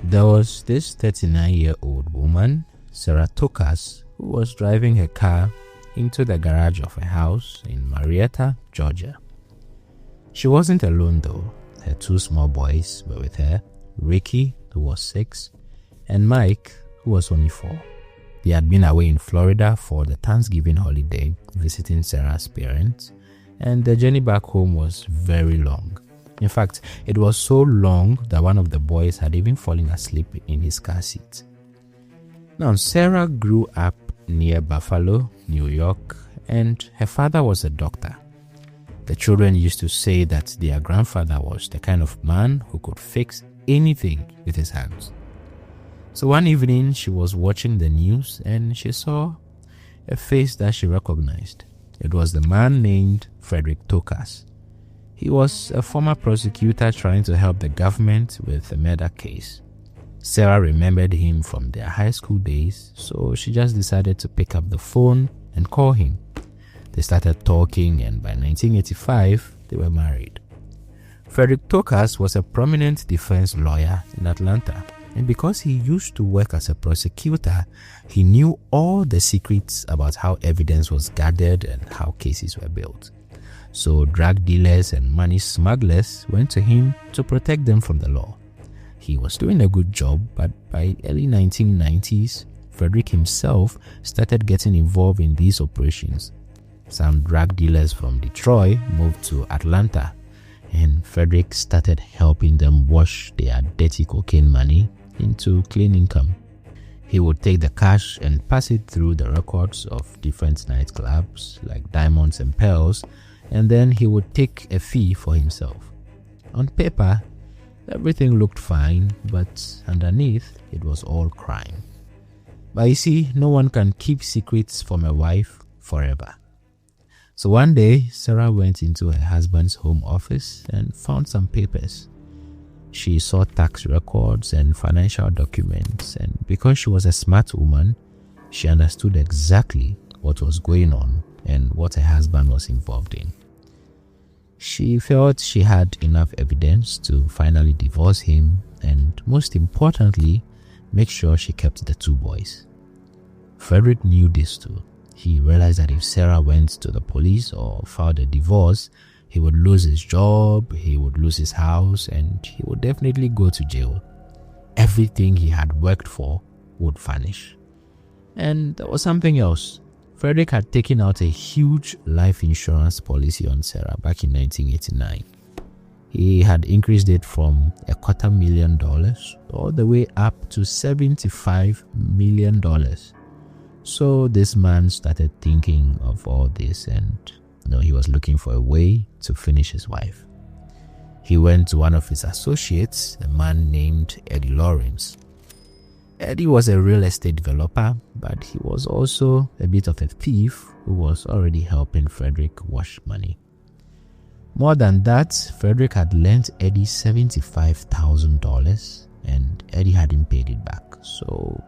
There was this 39-year-old woman, Sara Tokars, who was driving her car into the garage of a house in Marietta, Georgia. She wasn't alone though. Her two small boys were with her, Ricky, who was 6, and Mike, who was only 4. They had been away in Florida for the Thanksgiving holiday, visiting Sarah's parents, and the journey back home was very long. In fact, it was so long that one of the boys had even fallen asleep in his car seat. Now, Sarah grew up near Buffalo, New York, and her father was a doctor. The children used to say that their grandfather was the kind of man who could fix anything with his hands. So one evening, she was watching the news and she saw a face that she recognized. It was the man named Fredric Tokars. He was a former prosecutor trying to help the government with a murder case. Sarah remembered him from their high school days, so she just decided to pick up the phone and call him. They started talking, and by 1985, they were married. Fredric Tokars was a prominent defense lawyer in Atlanta, and because he used to work as a prosecutor, he knew all the secrets about how evidence was gathered and how cases were built. So drug dealers and money smugglers went to him to protect them from the law. He was doing a good job, but by early 1990s, Fredric himself started getting involved in these operations. Some drug dealers from Detroit moved to Atlanta, and Fredric started helping them wash their dirty cocaine money into clean income. He would take the cash and pass it through the records of different nightclubs like Diamonds and Pearls, and then he would take a fee for himself. On paper, everything looked fine, but underneath, it was all crime. But you see, no one can keep secrets from a wife forever. So one day, Sarah went into her husband's home office and found some papers. She saw tax records and financial documents, and because she was a smart woman, she understood exactly what was going on and what her husband was involved in. She felt she had enough evidence to finally divorce him and, most importantly, make sure she kept the 2 boys. Fredric knew this too. He realized that if Sarah went to the police or filed a divorce, he would lose his job, he would lose his house, and he would definitely go to jail. Everything he had worked for would vanish. And there was something else. Fredric had taken out a huge life insurance policy on Sarah back in 1989. He had increased it from $250,000 all the way up to $75 million. So this man started thinking of all this, and he was looking for a way to finish his wife. He went to one of his associates, a man named Eddie Lawrence. Eddie was a real estate developer, but he was also a bit of a thief who was already helping Fredric wash money. More than that, Fredric had lent Eddie $75,000 and Eddie hadn't paid it back. So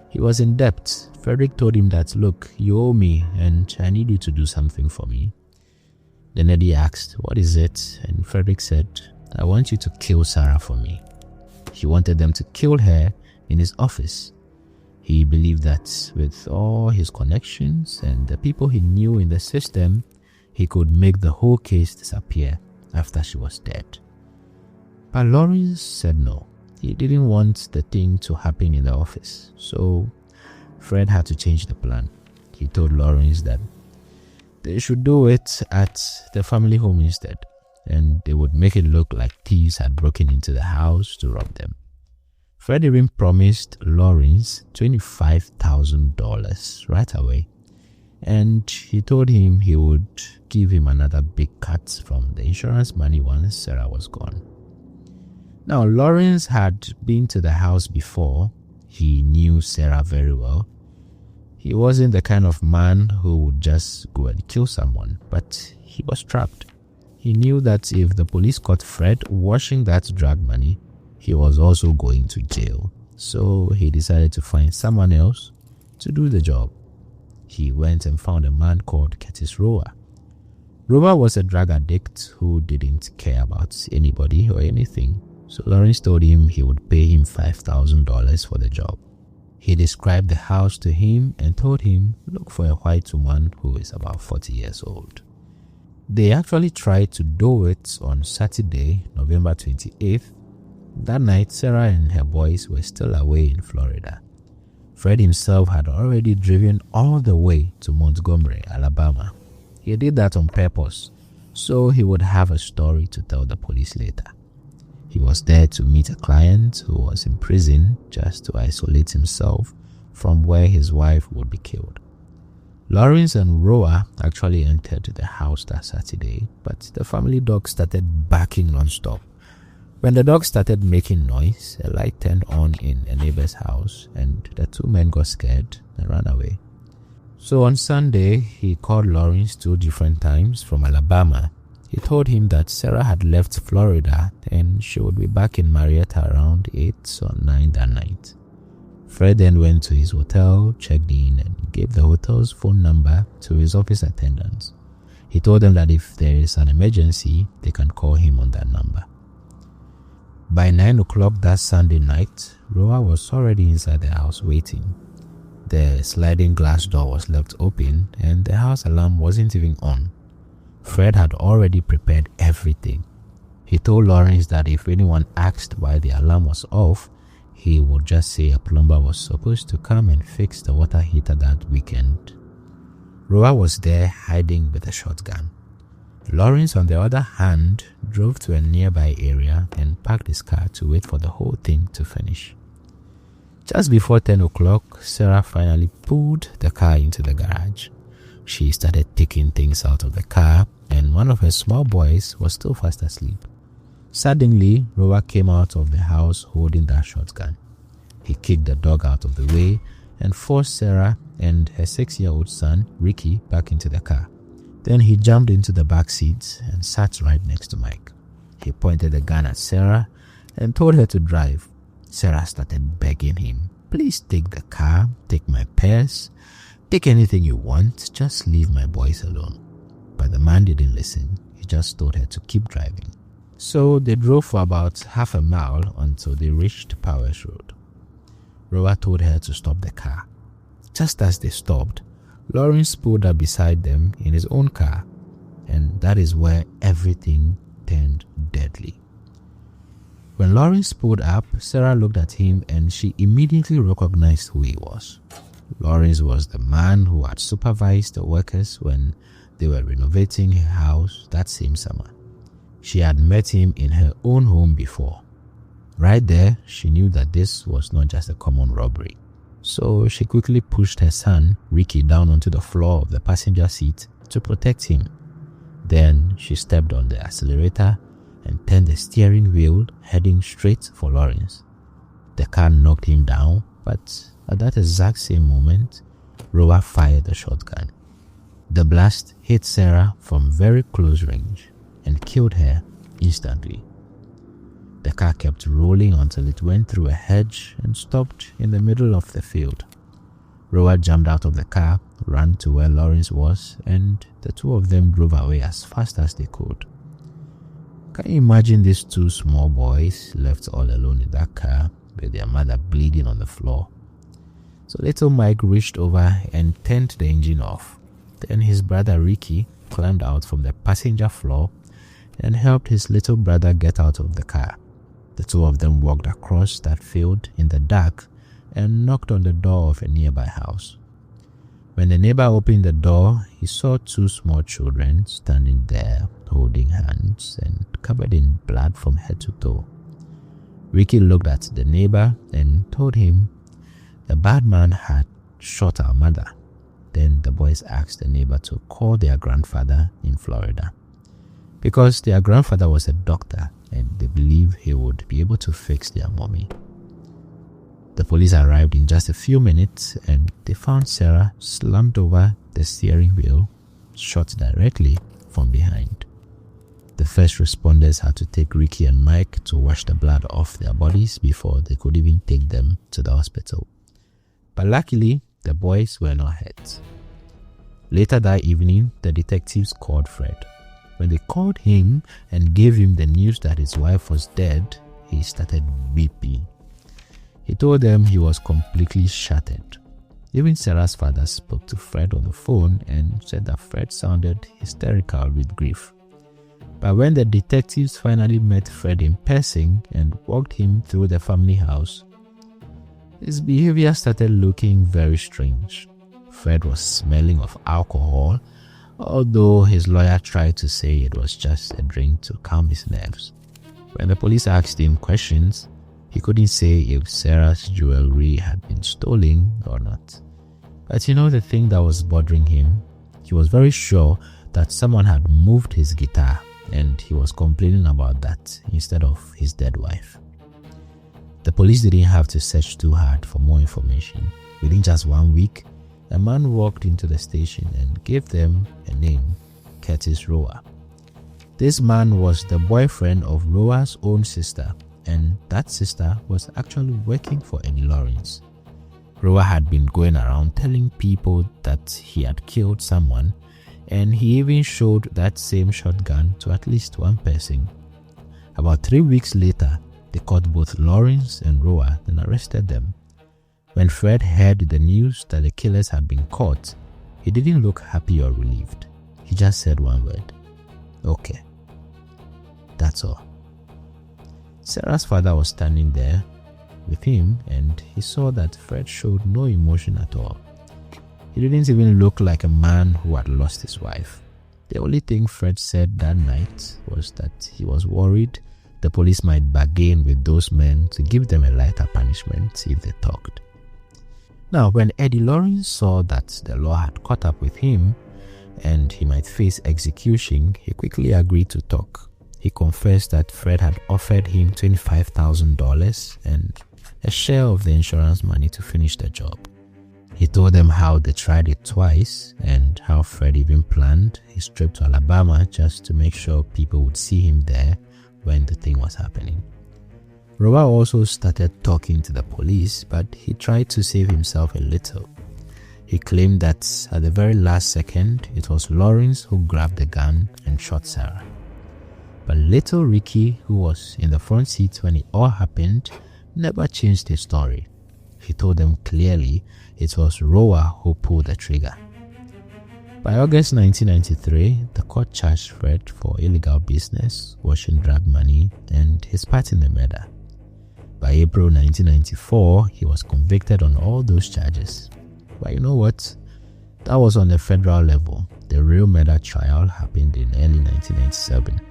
he was in debt. Fredric told him that, look, you owe me and I need you to do something for me. Then Eddie asked, what is it? And Fredric said, I want you to kill Sara for me. He wanted them to kill her in his office. He believed that with all his connections and the people he knew in the system, he could make the whole case disappear after she was dead. But Lawrence said no. He didn't want the thing to happen in the office. So Fred had to change the plan. He told Lawrence that they should do it at the family home instead, and they would make it look like thieves had broken into the house to rob them. Fred even promised Lawrence $25,000 right away, and he told him he would give him another big cut from the insurance money once Sarah was gone. Now, Lawrence had been to the house before. He knew Sarah very well. He wasn't the kind of man who would just go and kill someone, but he was trapped. He knew that if the police caught Fred washing that drug money, he was also going to jail. So he decided to find someone else to do the job. He went and found a man called Curtis Rower. Rower was a drug addict who didn't care about anybody or anything. So Lawrence told him he would pay him $5,000 for the job. He described the house to him and told him look for a white woman who is about 40 years old. They actually tried to do it on Saturday, November 28th. That night, Sara and her boys were still away in Florida. Fred himself had already driven all the way to Montgomery, Alabama. He did that on purpose, so he would have a story to tell the police later. He was there to meet a client who was in prison just to isolate himself from where his wife would be killed. Lawrence and Roa actually entered the house that Saturday, but the family dog started barking non-stop. When the dog started making noise, a light turned on in a neighbor's house and the two men got scared and ran away. So on Sunday, he called Lawrence 2 different times from Alabama. He told him that Sara had left Florida and she would be back in Marietta around 8 or 9 that night. Fred then went to his hotel, checked in, and gave the hotel's phone number to his office attendants. He told them that if there is an emergency, they can call him on that number. By 9 o'clock that Sunday night, Roa was already inside the house waiting. The sliding glass door was left open and the house alarm wasn't even on. Fred had already prepared everything. He told Lawrence that if anyone asked why the alarm was off, he would just say a plumber was supposed to come and fix the water heater that weekend. Roa was there hiding with a shotgun. Lawrence, on the other hand, drove to a nearby area and parked his car to wait for the whole thing to finish. Just before 10 o'clock, Sara finally pulled the car into the garage. She started taking things out of the car, and one of her small boys was still fast asleep. Suddenly, Roa came out of the house holding that shotgun. He kicked the dog out of the way and forced Sara and her 6-year-old son, Ricky, back into the car. Then he jumped into the back seat and sat right next to Mike. He pointed the gun at Sara and told her to drive. Sara started begging him, please take the car, take my purse, take anything you want, just leave my boys alone. But the man didn't listen. He just told her to keep driving. So they drove for about half a mile until they reached Powers Road. Roa told her to stop the car. Just as they stopped, Lawrence pulled up beside them in his own car, and that is where everything turned deadly. When Lawrence pulled up, Sara looked at him and she immediately recognized who he was. Lawrence was the man who had supervised the workers when they were renovating her house that same summer. She had met him in her own home before. Right there, she knew that this was not just a common robbery. So she quickly pushed her son, Ricky, down onto the floor of the passenger seat to protect him. Then she stepped on the accelerator and turned the steering wheel, heading straight for Lawrence. The car knocked him down, but at that exact same moment, Roa fired the shotgun. The blast hit Sara from very close range and killed her instantly. The car kept rolling until it went through a hedge and stopped in the middle of the field. Roa jumped out of the car, ran to where Lawrence was, and the two of them drove away as fast as they could. Can you imagine these two small boys left all alone in that car with their mother bleeding on the floor? So little Mike reached over and turned the engine off. Then his brother Ricky climbed out from the passenger floor and helped his little brother get out of the car. The two of them walked across that field in the dark and knocked on the door of a nearby house. When the neighbor opened the door, he saw two small children standing there holding hands and covered in blood from head to toe. Ricky looked at the neighbor and told him the bad man had shot our mother. Then the boys asked the neighbor to call their grandfather in Florida, because their grandfather was a doctor and they believed he would be able to fix their mommy. The police arrived in just a few minutes and they found Sara slumped over the steering wheel, shot directly from behind. The first responders had to take Ricky and Mike to wash the blood off their bodies before they could even take them to the hospital. But luckily, the boys were not hurt. Later that evening, the detectives called Fred. When they called him and gave him the news that his wife was dead, he started weeping. He told them he was completely shattered. Even Sarah's father spoke to Fred on the phone and said that Fred sounded hysterical with grief. But when the detectives finally met Fred in person and walked him through the family house, his behavior started looking very strange. Fred was smelling of alcohol, although his lawyer tried to say it was just a drink to calm his nerves. When the police asked him questions, he couldn't say if Sarah's jewelry had been stolen or not. But the thing that was bothering him, he was very sure that someone had moved his guitar, and he was complaining about that instead of his dead wife. The police didn't have to search too hard for more information. Within just 1 week, a man walked into the station and gave them a name, Curtis Roa. This man was the boyfriend of Roa's own sister, and that sister was actually working for Eddie Lawrence. Roa had been going around telling people that he had killed someone, and he even showed that same shotgun to at least one person. About 3 weeks later, they caught both Lawrence and Roa and arrested them. When Fred heard the news that the killers had been caught, he didn't look happy or relieved. He just said one word: "Okay." That's all. Sarah's father was standing there with him, and he saw that Fred showed no emotion at all. He didn't even look like a man who had lost his wife. The only thing Fred said that night was that he was worried the police might bargain with those men to give them a lighter punishment if they talked. Now, when Eddie Lawrence saw that the law had caught up with him and he might face execution, he quickly agreed to talk. He confessed that Fred had offered him $25,000 and a share of the insurance money to finish the job. He told them how they tried it twice and how Fred even planned his trip to Alabama just to make sure people would see him there when the thing was happening. Roa also started talking to the police, but he tried to save himself a little. He claimed that at the very last second, it was Lawrence who grabbed the gun and shot Sarah. But little Ricky, who was in the front seat when it all happened, never changed his story. He told them clearly it was Roa who pulled the trigger. By August 1993, the court charged Fred for illegal business, washing drug money, and his part in the murder. By April 1994, he was convicted on all those charges. But you know what? That was on the federal level. The real murder trial happened in early 1997.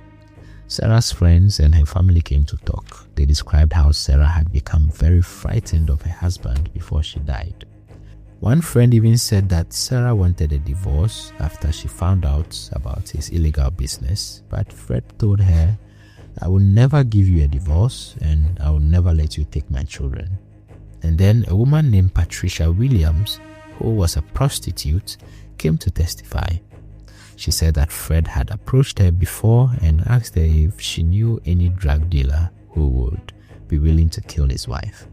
Sarah's friends and her family came to talk. They described how Sarah had become very frightened of her husband before she died. One friend even said that Sarah wanted a divorce after she found out about his illegal business, but Fred told her, "I will never give you a divorce and I will never let you take my children." And then a woman named Patricia Williams, who was a prostitute, came to testify. She said that Fred had approached her before and asked her if she knew any drug dealer who would be willing to kill his wife.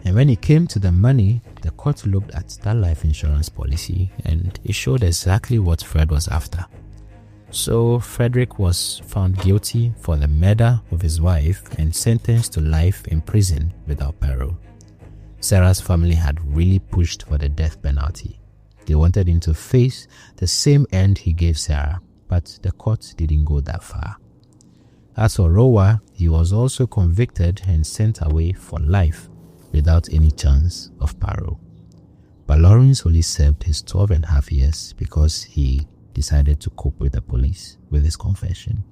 And when it came to the money, the court looked at that life insurance policy and it showed exactly what Fred was after. So Fredric was found guilty for the murder of his wife and sentenced to life in prison without parole. Sarah's family had really pushed for the death penalty. They wanted him to face the same end he gave Sarah, but the court didn't go that far. As for Roa, he was also convicted and sent away for life without any chance of parole. But Lawrence only served his 12.5 years because he decided to cope with the police with his confession.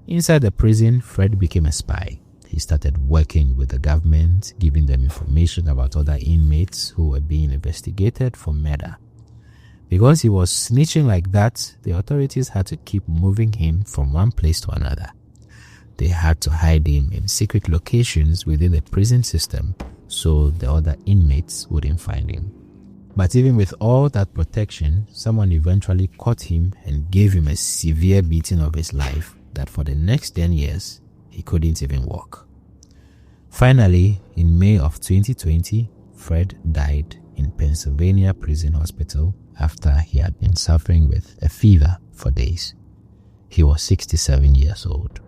Inside the prison, Fred became a spy. He started working with the government, giving them information about other inmates who were being investigated for murder. Because he was snitching like that, the authorities had to keep moving him from one place to another. They had to hide him in secret locations within the prison system so the other inmates wouldn't find him. But even with all that protection, someone eventually caught him and gave him a severe beating of his life that for the next 10 years, he couldn't even walk. Finally, in May of 2020, Fred died in Pennsylvania Prison Hospital after he had been suffering with a fever for days. He was 67 years old.